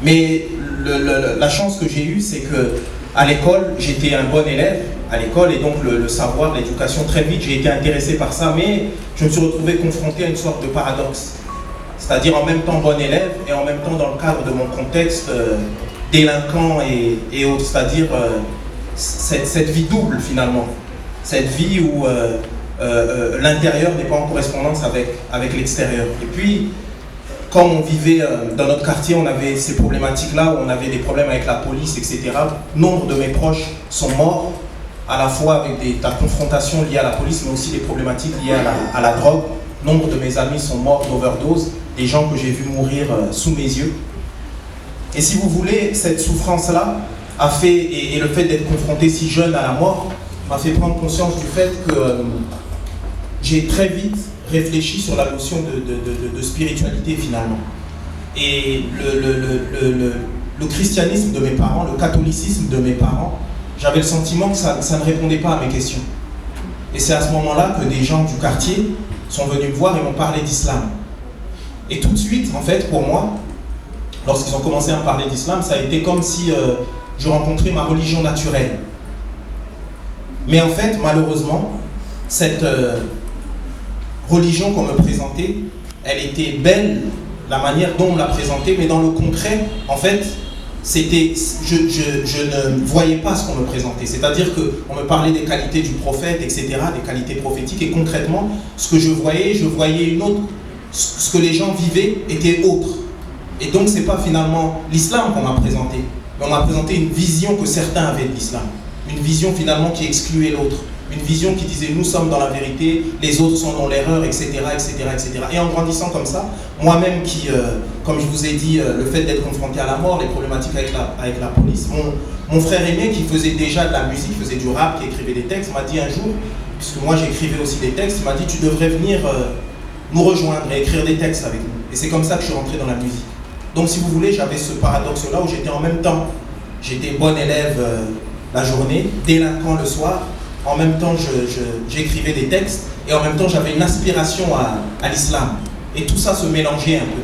Mais la chance que j'ai eue, c'est que à l'école, j'étais un bon élève à l'école, et donc le savoir, l'éducation, très vite, j'ai été intéressé par ça, mais je me suis retrouvé confronté à une sorte de paradoxe. C'est-à-dire en même temps bon élève, et en même temps dans le cadre de mon contexte délinquant et autres. C'est-à-dire cette vie double finalement. Cette vie où l'intérieur n'est pas en correspondance avec l'extérieur. Et puis, quand on vivait dans notre quartier, on avait ces problématiques-là, où on avait des problèmes avec la police, etc. Nombre de mes proches sont morts, à la fois avec la confrontation liée à la police, mais aussi des problématiques liées à la drogue. Nombre de mes amis sont morts d'overdose, des gens que j'ai vus mourir sous mes yeux. Et si vous voulez, cette souffrance-là a fait, et le fait d'être confronté si jeune à la mort, m'a fait prendre conscience du fait que j'ai très vite réfléchi sur la notion de spiritualité finalement. Et le christianisme de mes parents, le catholicisme de mes parents, j'avais le sentiment que ça ne répondait pas à mes questions. Et c'est à ce moment-là que des gens du quartier sont venus me voir et m'ont parlé d'islam. Et tout de suite, en fait, pour moi, lorsqu'ils ont commencé à me parler d'islam, ça a été comme si je rencontrais ma religion naturelle. Mais en fait, malheureusement, cette religion qu'on me présentait, elle était belle, la manière dont on me l'a présentée, mais dans le concret, en fait, je ne voyais pas ce qu'on me présentait. C'est-à-dire qu'on me parlait des qualités du prophète, etc., des qualités prophétiques, et concrètement, ce que je voyais une autre. Ce que les gens vivaient était autre. Et donc, ce n'est pas finalement l'islam qu'on m'a présenté, mais on m'a présenté une vision que certains avaient de l'islam. Une vision finalement qui excluait l'autre. Une vision qui disait nous sommes dans la vérité, les autres sont dans l'erreur, etc., etc., etc. Et en grandissant comme ça, moi-même qui, comme je vous ai dit, le fait d'être confronté à la mort, les problématiques avec la police, mon frère aîné qui faisait déjà de la musique, faisait du rap, qui écrivait des textes, m'a dit un jour, puisque moi j'écrivais aussi des textes, il m'a dit tu devrais venir nous rejoindre et écrire des textes avec nous. Et c'est comme ça que je suis rentré dans la musique. Donc si vous voulez, j'avais ce paradoxe-là où j'étais en même temps, j'étais bon élève la journée, délinquant le soir. En même temps, j'écrivais des textes et en même temps, j'avais une aspiration à l'islam. Et tout ça se mélangeait un peu.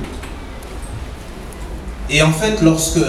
Et en fait, lorsque